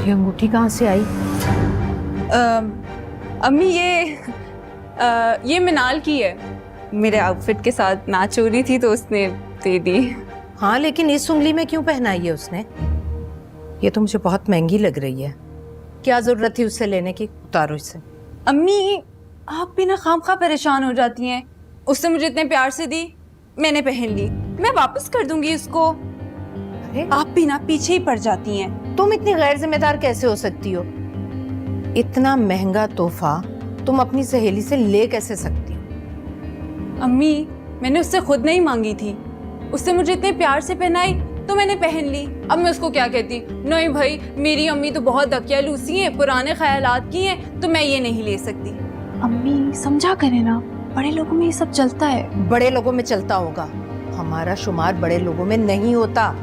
ये अंगूठी कहाँ से आई? अम्मी ये मिनाल की है। मेरे आउटफिट के साथ मैच हो रही थी तो उसने दे दी। हाँ, लेकिन इस उंगली में क्यों पहनाई है उसने? ये तो मुझे बहुत महंगी लग रही है। क्या जरूरत थी उससे लेने की? उतारो इसे। अम्मी आप भी ना खामखा परेशान हो जाती हैं। उसने मुझे इतने प्यार से दी, मैंने पहन ली, मैं वापस कर दूंगी इसको। अरे आप भी ना पीछे ही पड़ जाती हैं। तुम इतनी गैर जिम्मेदार कैसे हो सकती हो? इतना महंगा तोहफा तुम अपनी सहेली से ले कैसे सकती हो? अम्मी मैंने उससे खुद नहीं मांगी थी, उसने मुझे इतने प्यार से पहनाई तो मैंने पहन ली। अब मैं उसको क्या कहती? नहीं भाई, मेरी अम्मी तो बहुत दकियालूसी हैं, पुराने ख्यालात की हैं, तो मैं ये नहीं ले सकती। अम्मी समझा करें ना, बड़े लोगों में ये सब चलता है। बड़े लोगों में चलता होगा, हमारा शुमार बड़े लोगों में नहीं होता।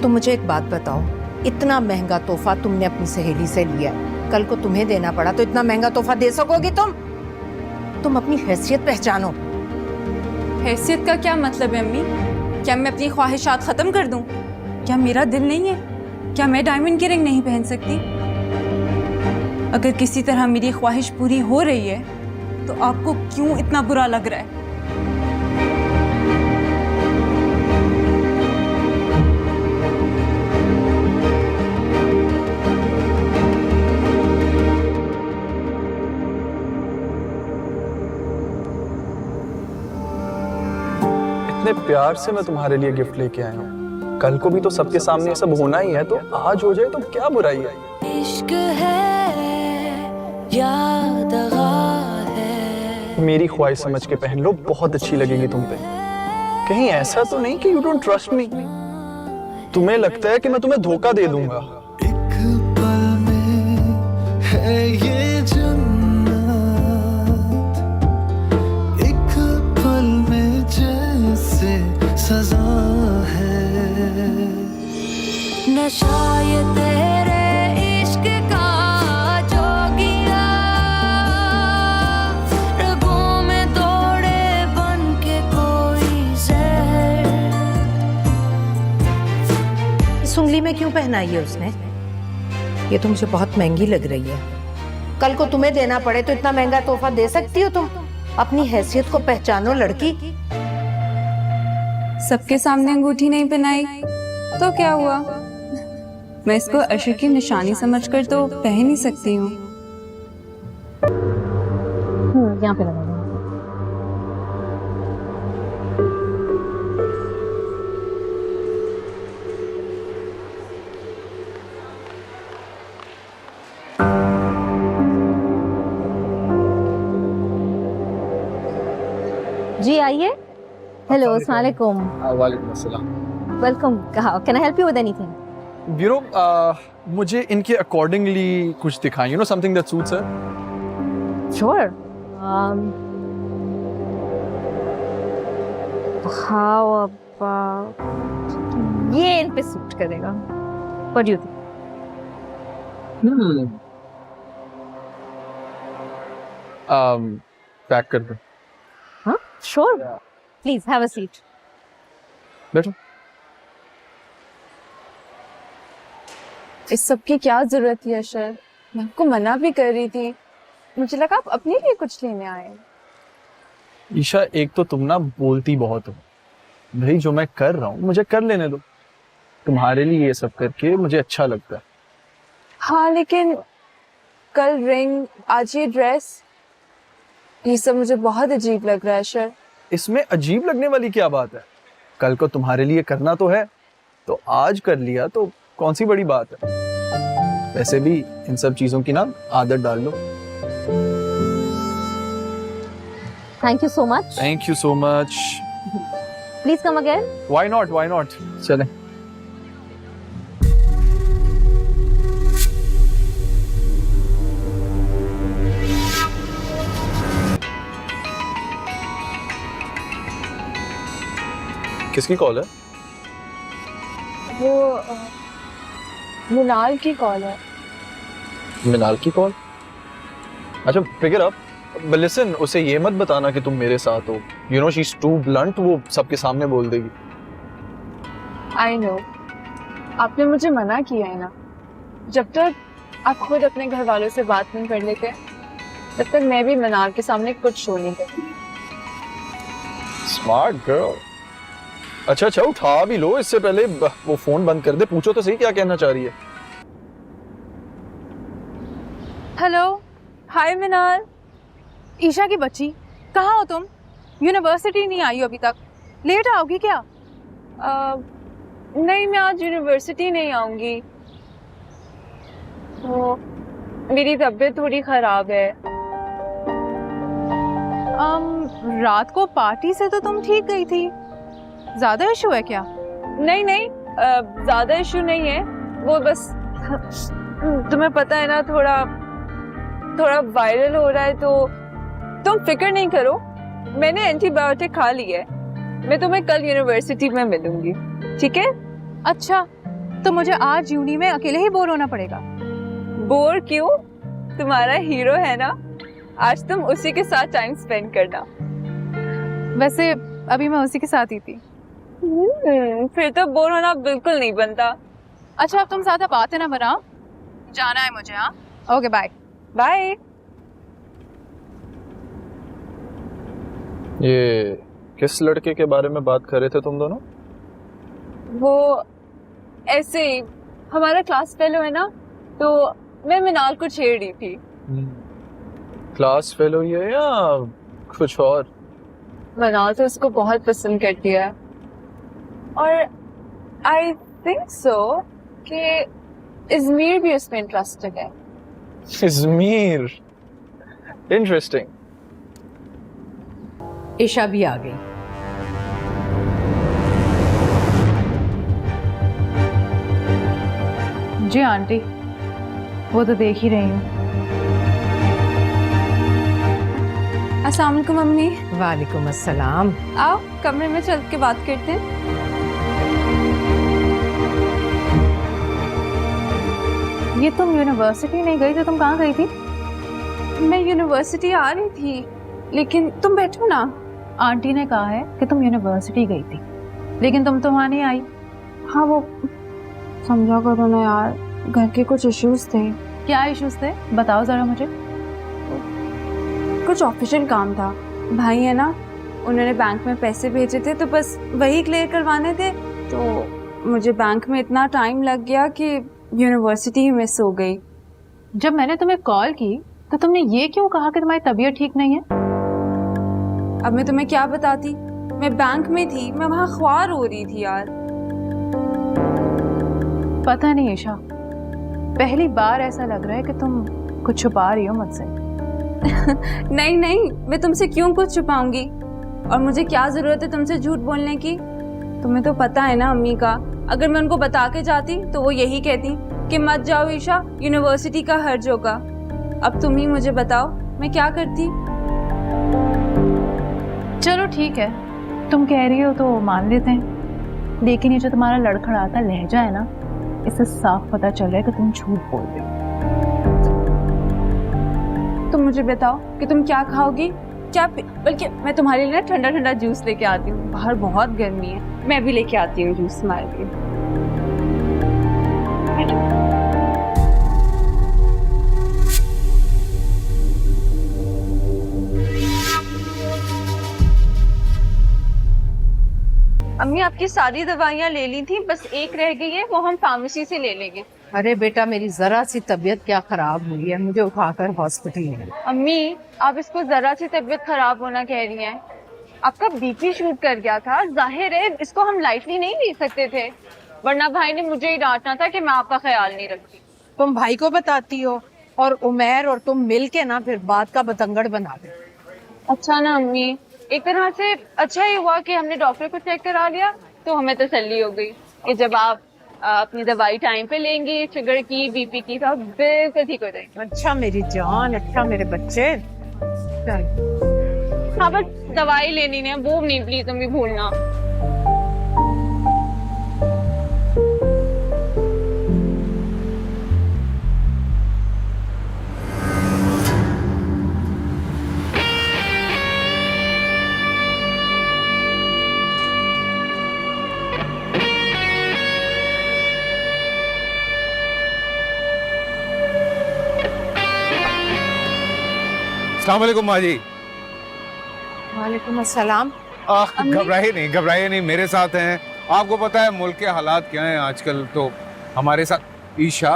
तो मुझे एक बात बताओ, इतना महंगा तोहफा तुमने अपनी सहेली से लिया, कल को तुम्हें देना पड़ा तो इतना महंगा तोहफा दे सकोगी तुम? तुम अपनी हैसियत पहचानो। हैसियत का क्या मतलब है अम्मी? क्या मैं अपनी ख्वाहिशात खत्म कर दूं? क्या मेरा दिल नहीं है? क्या मैं डायमंड की रिंग नहीं पहन सकती? अगर किसी तरह मेरी ख्वाहिश पूरी हो रही है तो आपको क्यों इतना बुरा लग रहा है? इतने प्यार से मैं तुम्हारे लिए गिफ्ट लेके आया हूँ। कल को भी तो सबके सामने सब होना ही है, तो आज हो जाए तो क्या बुराई है? इश्क है या दगा है। मेरी ख्वाहिश समझ के पहन लो, बहुत अच्छी लगेगी तुम पे। कहीं ऐसा तो नहीं कि यू डोंट ट्रस्ट मी? तुम्हें लगता है कि मैं तुम्हें धोखा दे दूंगा? एक पल में है ये जन्नत, एक पल में जैसे सजा है। नशा ये तेरे इश्क का जोगिया, रगों में दौड़े बन के कोई जहर। इस उंगली में क्यों पहनाई है उसने? ये तो मुझे बहुत महंगी लग रही है। कल को तुम्हें देना पड़े तो इतना महंगा तोहफा दे सकती हो तुम? अपनी हैसियत को पहचानो लड़की। सबके सामने अंगूठी नहीं पहनाई तो क्या हुआ? मैं इसको अशक की निशानी समझकर तो पहन ही सकती हूँ। यहाँ पे लगा दो। जी आइए। हेलो, अस्सलाम वालेकुम। वालेकुम अस्सलाम। Welcome. Can I help you with anything? You know, मुझे इनके अकॉर्डिंगली कुछ दिखाएं, you know, something that suits her. Sure. How about ये इन पे सूट करेगा? What do you think? Pack कर दो। हाँ, sure. Please have a seat. बैठो। इस सब की क्या जरूरत थी अशर? मैं आपको मना भी कर रही थी, मुझे लगा आप अपने लिए कुछ लेने आए। ईशा, एक तो तुम ना बोलती बहुत हो भाई, जो मैं कर रहा हूँ मुझे कर लेने दो। तुम्हारे लिए ये सब करके मुझे अच्छा लगता है। हाँ लेकिन कल रिंग, आज ये ड्रेस, ये सब मुझे बहुत अजीब लग रहा है अशर। इसमें अजीब लगने वाली क्या बात है? कल को तुम्हारे लिए करना तो है, तो आज कर लिया तो कौन सी बड़ी बात है? वैसे भी इन सब चीजों की ना आदत डाल लो। Thank you so much. Thank you so much. Please come again. Why not, why not. चलें। किसकी कॉल है? वो मिनाल की कॉल है। मिनाल की कॉल? अच्छा, pick it up. But listen, उसे ये मत बताना कि तुम मेरे साथ हो। You know she's too blunt, वो सबके सामने बोल देगी। I know, आपने मुझे मना किया है ना, जब तक आप खुद अपने घर वालों से बात नहीं कर लेते, तब तक मैं भी मनार के सामने कुछ शो नहीं करती। Smart girl. अच्छा उठा भी लो, इससे पहले वो फोन बंद कर दे। पूछो तो सही क्या कहना चाह रही है। हेलो, हाय मनार। ईशा की बच्ची, कहाँ हो तुम? यूनिवर्सिटी नहीं आई हो अभी तक, लेट आओगी क्या? नहीं, मैं आज यूनिवर्सिटी नहीं आऊंगी, तो मेरी तबीयत थोड़ी खराब है। रात को पार्टी से तो तुम ठीक गई थी, ज्यादा इशू है क्या? नहीं नहीं, ज्यादा इशू नहीं है, वो बस तुम्हें पता है ना, थोड़ा वायरल हो रहा है, तो तुम फिक्र नहीं करो, मैंने एंटीबायोटिक खा ली है। मैं तुम्हें कल यूनिवर्सिटी में मिलूंगी, ठीक है? अच्छा, तो मुझे आज यूनी में अकेले ही बोर होना पड़ेगा? बोर क्यों? तुम्हारा हीरो है ना, आज तुम उसी के साथ टाइम स्पेंड करना। वैसे अभी मैं उसी के साथ ही थी। फिर तो बोर होना बिल्कुल नहीं बनता। अच्छा, अब तुम ज्यादा बातें ना बनाओ, जाना है मुझे। हाँ, ओके, बाय बाय। ये किस लड़के के बारे में बात कर रहे थे तुम दोनों? वो ऐसे ही, हमारा क्लास फेलो है ना, तो मैं मिनाल को छेड़ रही थी। क्लास फेलो ही है या कुछ और? मिनाल तो उसको बहुत पसंद करती है, और आई थिंक सो कि इज़मीर भी उसमें इंटरेस्टेड है। इज़मीर, इंटरेस्टिंग। ईशा भी आ गई। जी आंटी, वो तो देख ही रही हूँ। अस्सलाम वालेकुम मम्मी। वालेकुम अस्सलाम। आओ कमरे में चल के बात करते हैं। ये तुम यूनिवर्सिटी नहीं गई तो तुम कहाँ गई थी? मैं यूनिवर्सिटी आ रही थी, लेकिन तुम बैठो ना। आंटी ने कहा है कि तुम यूनिवर्सिटी गई थी, लेकिन तुम तो वहाँ नहीं आई। हाँ, वो समझा करो ना यार, घर के कुछ इश्यूज थे। क्या इश्यूज थे, बताओ जरा मुझे। कुछ ऑफिशियल काम था, भाई है ना, उन्होंने बैंक में पैसे भेजे थे, तो बस वही क्लियर करवाने थे। तो मुझे बैंक में इतना टाइम लग गया कि यूनिवर्सिटी ही मिस हो गई। जब मैंने तुम्हें कॉल की तो तुमने ये क्यों कहा कि तुम्हारी तबीयत ठीक नहीं है? अब मैं तुम्हें क्या बताती, मैं बैंक में थी, मैं वहाँ ख्वार हो रही थी यार। पता नहीं ईशा, पहली बार ऐसा लग रहा है कि तुम कुछ छुपा रही हो मुझसे। नहीं नहीं, मैं तुमसे क्यों कुछ छुपाऊंगी, और मुझे क्या जरूरत है तुमसे झूठ बोलने की? तुम्हें तो पता है ना अम्मी का, अगर मैं उनको बता के जाती तो वो यही कहती कि मत जाओ ईशा, यूनिवर्सिटी का हर्ज होगा। अब तुम ही मुझे बताओ मैं क्या करती? चलो ठीक है, तुम कह रही हो तो मान लेते हैं, लेकिन ये जो तुम्हारा लड़खड़ाता लहजा है ना, इससे साफ पता चल रहा है कि तुम झूठ बोल रहे हो। तुम मुझे बताओ कि तुम क्या खाओगी, बल्कि मैं तुम्हारे लिए ठंडा ठंडा जूस लेके आती हूँ, बाहर बहुत गर्मी है, मैं भी लेके आती हूँ जूस तुम्हारे लिए। अम्मी आपकी सारी दवाइयाँ ले ली थी, बस एक रह गई है, वो हम फार्मेसी से ले लेंगे। अरे बेटा, मेरी जरा सी तबीयत क्या खराब हुई है, मुझे उठाकर हॉस्पिटल ले। अम्मी आप इसको जरा सी तबीयत खराब होना कह रही हैं? आपका बीपी शूट कर गया था, जाहिर है इसको हम लाइटली नहीं ले सकते थे, वरना भाई ने मुझे ही डांटना था कि मैं आपका ख्याल नहीं रखती। तुम भाई को बताती हो और उमैर और तुम मिल के ना फिर बात का बतंगड़ बना दे। अच्छा ना अम्मी, एक तरह से अच्छा ही हुआ कि हमने डॉक्टर को चेक करा लिया, तो हमें तसल्ली हो गई कि जब आप अपनी दवाई टाइम पे लेंगी, शुगर की, बीपी की, तो बिल्कुल ठीक हो जाएगी। अच्छा मेरी जान, अच्छा मेरे बच्चे। हाँ बस दवाई लेनी है, वो नहीं प्लीज तुम भी भूलना। अस्सलाम वालेकुम माँ जी। वालेकुम अस्सलाम। घबराइए नहीं, मेरे साथ हैं। आपको पता है मुल्क के हालात क्या हैं आजकल, तो हमारे साथ ईशा।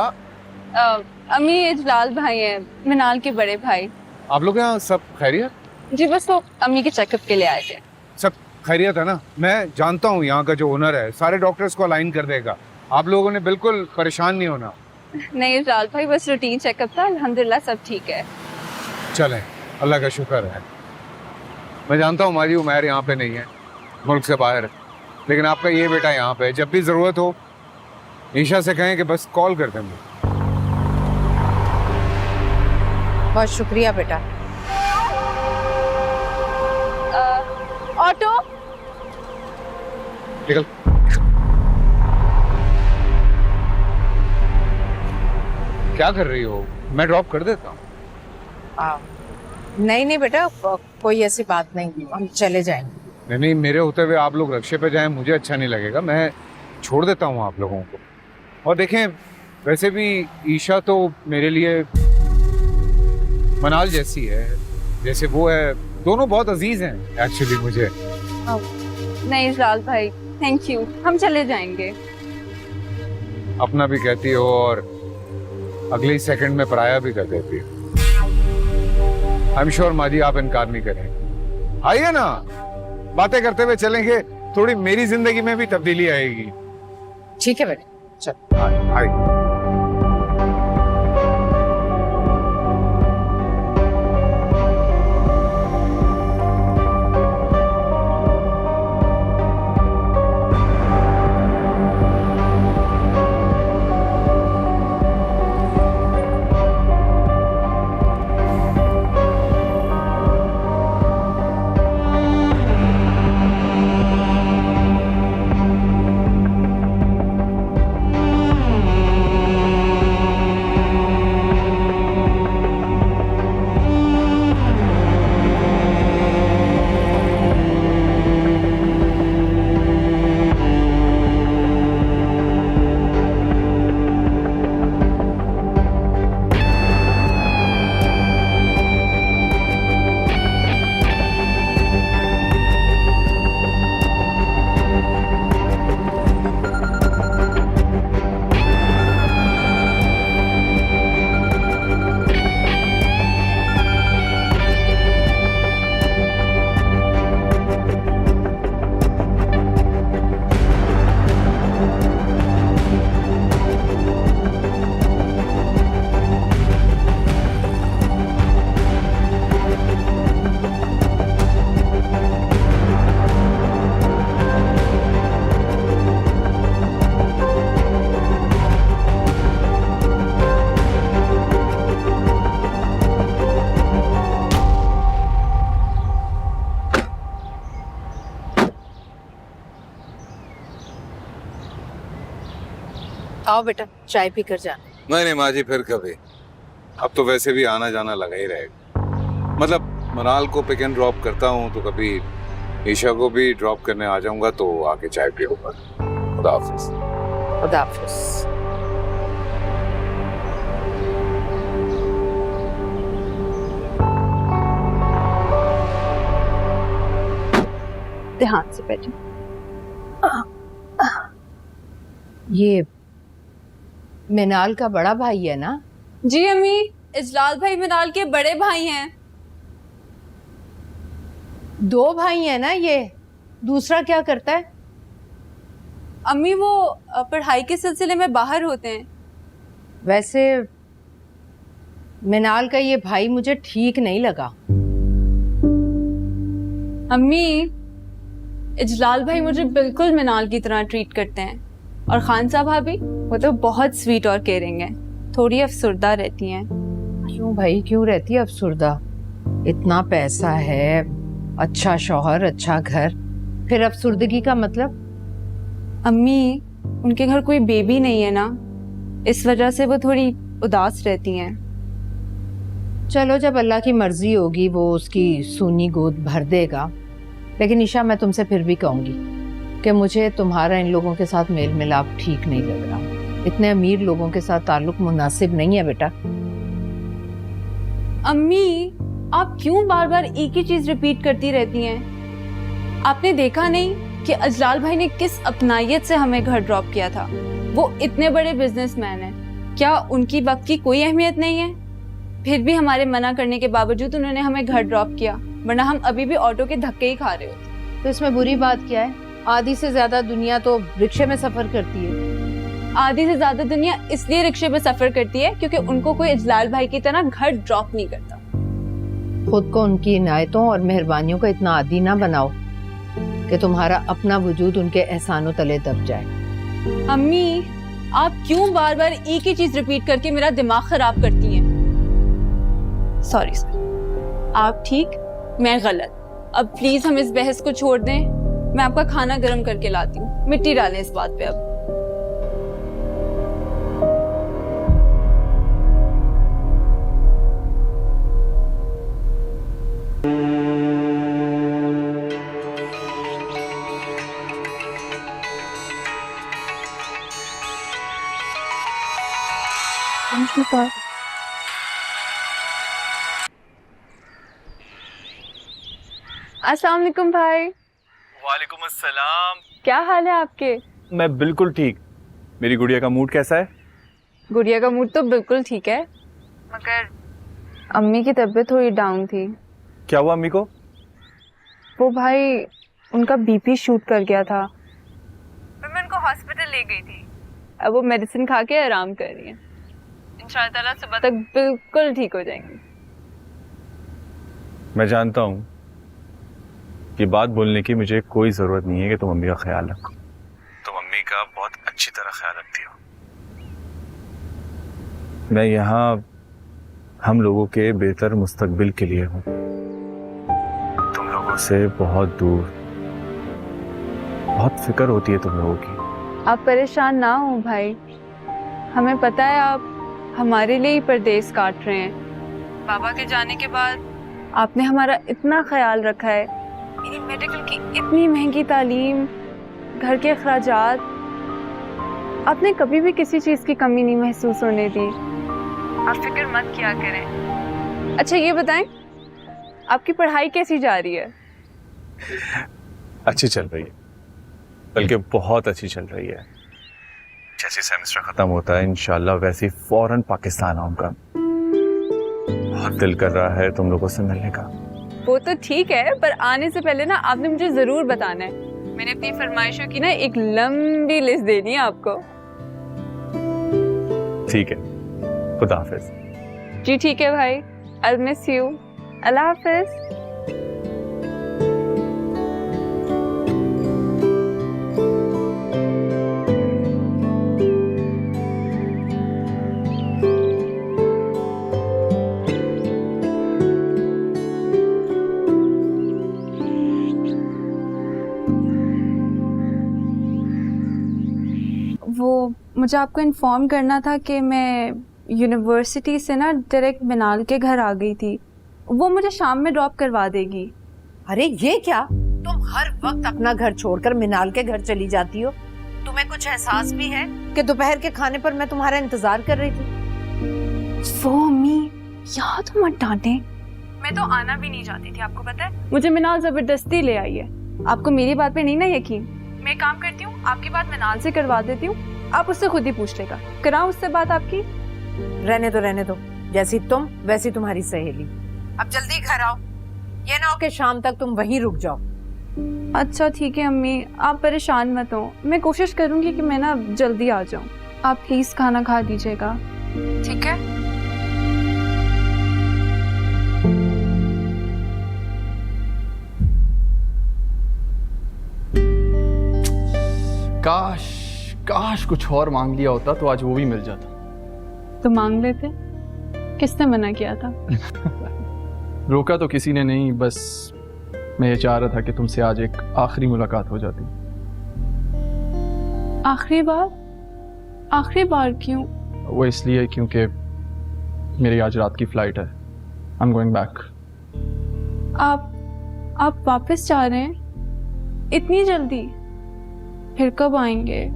अम्मी ये जलाल भाई हैं, मिनाल के बड़े भाई। आप लोग यहाँ सब खैरियत? जी बस वो अम्मी के चेकअप के लिए आए थे। सब खैरियत है ना? मैं जानता हूँ यहाँ का जो ओनर है सारे डॉक्टर्स को अलाइन कर देगा। आप लोगों ने बिल्कुल परेशान नहीं होना। नहीं जलाल भाई, बस रूटीन चेकअप था, अल्हम्दुलिल्लाह सब ठीक है। चलें, अल्लाह का शुक्र है। मैं जानता हूँ हमारी उमर यहाँ पे नहीं है, मुल्क से बाहर है, लेकिन आपका ये बेटा यहाँ पे है। जब भी ज़रूरत हो ईशा से कहें कि बस कॉल कर दें। बहुत शुक्रिया बेटा। ऑटो। निकल। क्या कर रही हो? मैं ड्रॉप कर देता हूँ। नहीं बेटा, कोई ऐसी बात नहीं, हम चले जाएंगे। नहीं, मेरे होते हुए आप लोग रक्शे पे जाएं मुझे अच्छा नहीं लगेगा। मैं छोड़ देता हूँ आप लोगों को। और देखें, वैसे भी ईशा तो मेरे लिए मनाल जैसी है, जैसे वो है। दोनों बहुत अजीज हैं एक्चुअली मुझे। नहीं जलाल भाई, थैंक यू, हम चले जाएंगे। अपना भी कहती हो और अगले सेकंड में पराया भी कर देती हो। आई एम श्योर माँ जी आप इनकार नहीं करेंगे। आइए ना, बातें करते हुए चलेंगे, थोड़ी मेरी जिंदगी में भी तब्दीली आएगी। ठीक है बेटा, चल। आइए। आओ बेटा, चाय पी कर जाना। नहीं माँ जी, फिर कभी। अब तो वैसे भी आना जाना लगा ही रहेगा। मतलब मनाल को पिक एंड ड्रॉप करता हूँ तो कभी ईशा को भी ड्रॉप करने आ जाऊंगा, तो आके चाय पियूंगा। खुदा हाफिज। खुदा हाफिज। ध्यान से बैठो। ये मिनाल का बड़ा भाई है ना? जी अम्मी, इजलाल भाई मिनाल के बड़े भाई हैं। 2 भाई हैं ना ये? दूसरा क्या करता है? अम्मी वो पढ़ाई के सिलसिले में बाहर होते हैं। वैसे मिनाल का ये भाई मुझे ठीक नहीं लगा। अम्मी, इजलाल भाई मुझे बिल्कुल मिनाल की तरह ट्रीट करते हैं, और खान साहब भाभी वो तो बहुत स्वीट और केयरिंग है, थोड़ी अफसुर्दा रहती हैं। क्यों भाई, क्यों रहती है अफसुर्दा? इतना पैसा है, अच्छा शौहर, अच्छा घर, फिर अफसुर्दगी का मतलब? अम्मी, उनके घर कोई बेबी नहीं है ना, इस वजह से वो थोड़ी उदास रहती हैं। चलो, जब अल्लाह की मर्जी होगी वो उसकी सूनी गोद भर देगा। लेकिन ईशा, मैं तुमसे फिर भी कहूंगी कि मुझे तुम्हारा इन लोगों के साथ मेल मिलाप ठीक नहीं लग रहा। इतने अमीर लोगों के साथ ताल्लुक मुनासिब नहीं है बेटा। अम्मी, आप क्यों बार बार एक ही चीज रिपीट करती रहती हैं? आपने देखा नहीं कि अजलाल भाई ने किस अपनायत से हमें घर ड्रॉप किया था? वो इतने बड़े बिजनेसमैन हैं, क्या उनकी वक्त की कोई अहमियत नहीं है? फिर भी हमारे मना करने के बावजूद उन्होंने हमें घर ड्रॉप किया, वरना हम अभी भी ऑटो के धक्के ही खा रहे होते। तो इसमें बुरी बात क्या है? आधी से ज्यादा दुनिया तो रिक्शे में सफर करती है। आधी से ज्यादा दुनिया इसलिए रिक्शे में सफर करती है क्योंकि उनको कोई अजलाल भाई की तरह घर ड्रॉप नहीं करता। खुद को उनकी इनायतों और मेहरबानियों का इतना आदी ना बनाओ कि तुम्हारा अपना वजूद उनके एहसानों तले दब जाए। अम्मी, आप क्यों बार बार एक ही चीज रिपीट करके मेरा दिमाग खराब करती हैं? सॉरी सर, आप ठीक, मैं गलत। अब प्लीज हम इस बहस को छोड़ दें। मैं आपका खाना गर्म करके लाती हूँ, मिट्टी डालें इस बात पे अब। अस्सलाम वालेकुम भाई। वालेकुम अस्सलाम। क्या हाल है आपके? मैं बिल्कुल ठीक। मेरी गुड़िया का मूड कैसा है? गुड़िया का मूड तो बिल्कुल ठीक है, मगर अम्मी की तबीयत थोड़ी डाउन थी। क्या हुआ अम्मी को? वो भाई, उनका बीपी शूट कर गया था, मैं उनको हॉस्पिटल ले गई थी। अब वो मेडिसिन खा के आराम कर रही है। इंशाअल्लाह सुबह तक बिल्कुल ठीक हो जाएंगी। मैं जानता हूँ ये बात बोलने की मुझे कोई जरूरत नहीं है कि तुम अम्मी का ख्याल रखो। तुम अम्मी का बहुत अच्छी तरह ख्याल रखती हो। मैं यहाँ हम लोगों के बेहतर मुस्तकबिल के लिए हूँ, तुम लोगों से बहुत दूर। बहुत फिक्र होती है तुम लोगों की। आप परेशान ना हो भाई, हमें पता है आप हमारे लिए ही परदेस काट रहे हैं। बाबा के जाने के बाद आपने हमारा इतना ख्याल रखा है, मेरी मेडिकल की इतनी महंगी तालीम, घर के अखराजात, आपने कभी भी किसी चीज़ की कमी नहीं महसूस होने दी। आप फिक्र मत किया करें। अच्छा ये बताएं, आपकी पढ़ाई कैसी जा रही है? अच्छी चल रही है, बल्कि बहुत अच्छी चल रही है। जैसे सेमेस्टर खत्म होता है इंशाल्लाह वैसे ही फौरन पाकिस्तान आऊंगा। बहुत दिल कर रहा है तुम लोगों से मिलने का। वो तो ठीक है, पर आने से पहले ना आपने मुझे जरूर बताना है। मैंने अपनी फरमाइशों की ना एक लंबी लिस्ट देनी है आपको। ठीक है, खुदा हाफिज। जी ठीक है भाई, आई मिस यू। अल्लाह हाफिज। वो मुझे आपको इन्फॉर्म करना था कि मैं यूनिवर्सिटी से ना डायरेक्ट मिनाल के घर आ गई थी। वो मुझे शाम में ड्रॉप करवा देगी। अरे ये क्या, तुम हर वक्त अपना घर छोड़कर मिनाल के घर चली जाती हो? तुम्हें कुछ एहसास भी है कि दोपहर के खाने पर मैं तुम्हारा इंतजार कर रही थी? वो अम्मी, यहाँ तो मत डांटे। मैं तो आना भी नहीं चाहती थी, आपको पता है। मुझे मिनाल जबरदस्ती ले आई है। आपको मेरी बात पे नहीं ना यकीन? मैं काम करती हूँ, आपकी बात मिनाल से करवा देती हूँ, आप उससे खुद ही पूछ लेगा। कराऊं उससे बात आपकी? रहने दो, जैसी तुम वैसी तुम्हारी सहेली। अब जल्दी घर आओ, ये ना हो कि शाम तक तुम वहीं रुक जाओ। अच्छा ठीक है अम्मी, आप परेशान मत हो। मैं कोशिश करूंगी कि मैं ना जल्दी आ जाऊं। आप प्लीज खाना खा दीजिएगा, ठीक है? काश कुछ और मांग लिया होता तो आज वो भी मिल जाता। तो मांग लेते, किसने मना किया था? रोका तो किसी ने नहीं, बस मैं ये चाह रहा था कि तुमसे आज एक आखिरी मुलाकात हो जाती। आखिरी बार क्यों? वो इसलिए क्योंकि मेरी आज रात की फ्लाइट है। I am going back. आप वापस जा रहे हैं इतनी जल्दी? फिर कब आएंगे?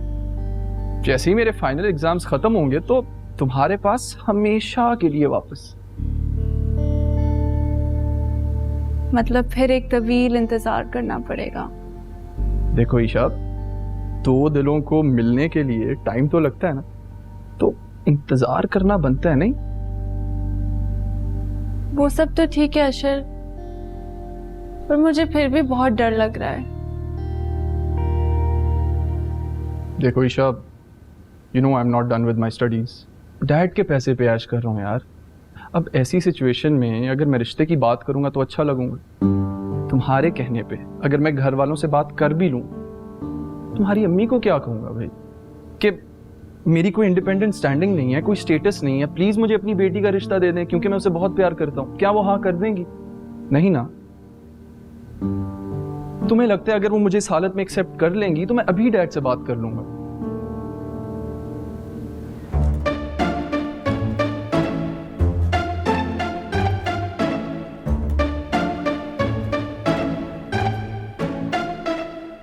जैसे ही मेरे फाइनल एग्जाम्स खत्म होंगे तो तुम्हारे पास हमेशा के लिए वापस। मतलब फिर एक तवील इंतज़ार करना पड़ेगा। देखो ईशा, दो दिलों को मिलने के लिए टाइम तो लगता है ना, तो इंतजार करना बनता है नहीं? वो सब तो ठीक है अशर, पर मुझे फिर भी बहुत डर लग रहा है। देखो Isha, you know I am not done with my studies. Dad के पैसे पे ऐश कर रहा हूँ यार। अब ऐसी सिचुएशन में अगर मैं रिश्ते की बात करूंगा तो अच्छा लगूंगा। तुम्हारे कहने पे अगर मैं घर वालों से बात कर भी लूं, तुम्हारी अम्मी को क्या कहूंगा भाई कि मेरी कोई इंडिपेंडेंट स्टैंडिंग नहीं है, कोई स्टेटस नहीं है, प्लीज मुझे अपनी बेटी का रिश्ता दे दें क्योंकि मैं उसे बहुत प्यार करता हूं। क्या वो हाँ कर देंगी? नहीं ना। तुम्हें लगता है अगर वो मुझे इस हालत में एक्सेप्ट कर लेंगी तो मैं अभी डैड से बात कर लूंगा।